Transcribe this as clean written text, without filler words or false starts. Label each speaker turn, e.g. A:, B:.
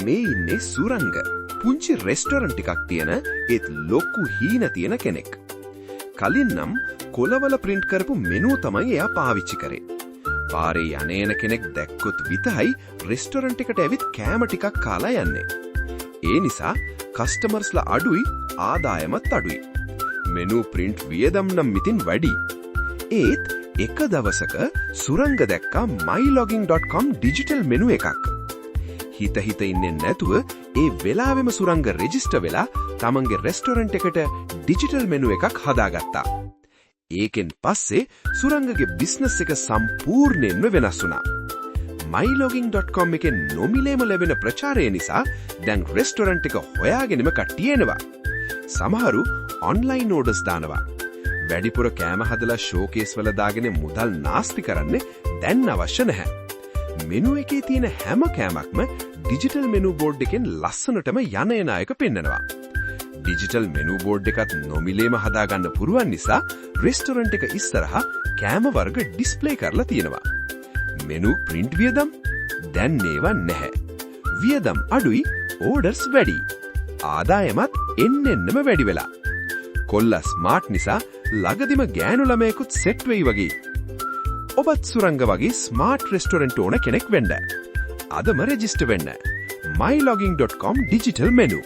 A: මේ ඉන්නේ සුරංග. පුංචි රෙස්ටොරන්ට් එකක් තියෙන ඒත් ලොකු හීන තියෙන කෙනෙක්. කලින් නම් කොළවල print කරපු මෙනු තමයි එයා පාවිච්චි කරේ. පාරේ යන්නේන කෙනෙක් දැක්කොත් විතරයි රෙස්ටොරන්ට් එකට ඇවිත් කෑම ටිකක් කාලා යන්නේ. ඒ නිසා කස්ටමර්ස්ලා අඩුයි ආදායමත් අඩුයි. මෙනු print වියදම් නම් ඉතින් වැඩි. ඒත් එක දවසක සුරංග දැක්කා mylogin.com ඩිජිටල් මෙනු එකක්. හිත ඉන්නේ නැතුව ඒ වෙලාවෙම සුරංග රෙජිස්ටර් වෙලා තමන්ගේ රෙස්ටොරන්ට් එකට ඩිජිටල් මෙනු එකක් හදාගත්තා. ඒකෙන් පස්සේ සුරංගගේ බිස්නස් එක සම්පූර්ණයෙන්ම වෙනස් වුණා. mylogin.com එකේ නොමිලේම ලැබෙන ප්‍රචාරය නිසා දැන් රෙස්ටොරන්ට් එක හොයාගෙනම කට්ටිය එනවා. සමහරු ඔන්ලයින් ඕඩර්ස් දානවා. වැඩිපුර කෑම හදලා ෂෝකේස් වල දාගෙන මුදල් නාස්ති කරන්නේ දැන් අවශ්‍ය නැහැ. මෙනු එකේ තියෙන හැම කෑමක්ම ඩිජිටල් මෙනු බෝඩ් එකෙන් ලස්සනටම යන අයක පෙන්නනවා. ඩිජිටල් මෙනු බෝඩ් එකත් නොමිලේම හදාගන්න පුරුවන් නිසා රෙස්ටොරන්ට් එක ඉස්සරහා කෑම වර්ග ඩිස්ප්ලේ කරලා තියෙනවා. මෙනු print වියදම් දැන් ඒවා නැහැ. වියදම් අඩුයි, ඕඩර්ස් වැඩි. ආදායමත් එන්නෙන්නම වැඩි වෙලා. කොල්ලා ස්මාර්ට් නිසා ළඟදිම ගෑනු ළමයෙකුත් සෙට් වෙයි වගේ. ඔබත් සුරංග වගේ ස්මාර්ට් රෙස්ටොරන්ට් ඕන කෙනෙක් වෙන්න. අදම රෙජිස්ටර් වෙන්න. mylogin.com digital menu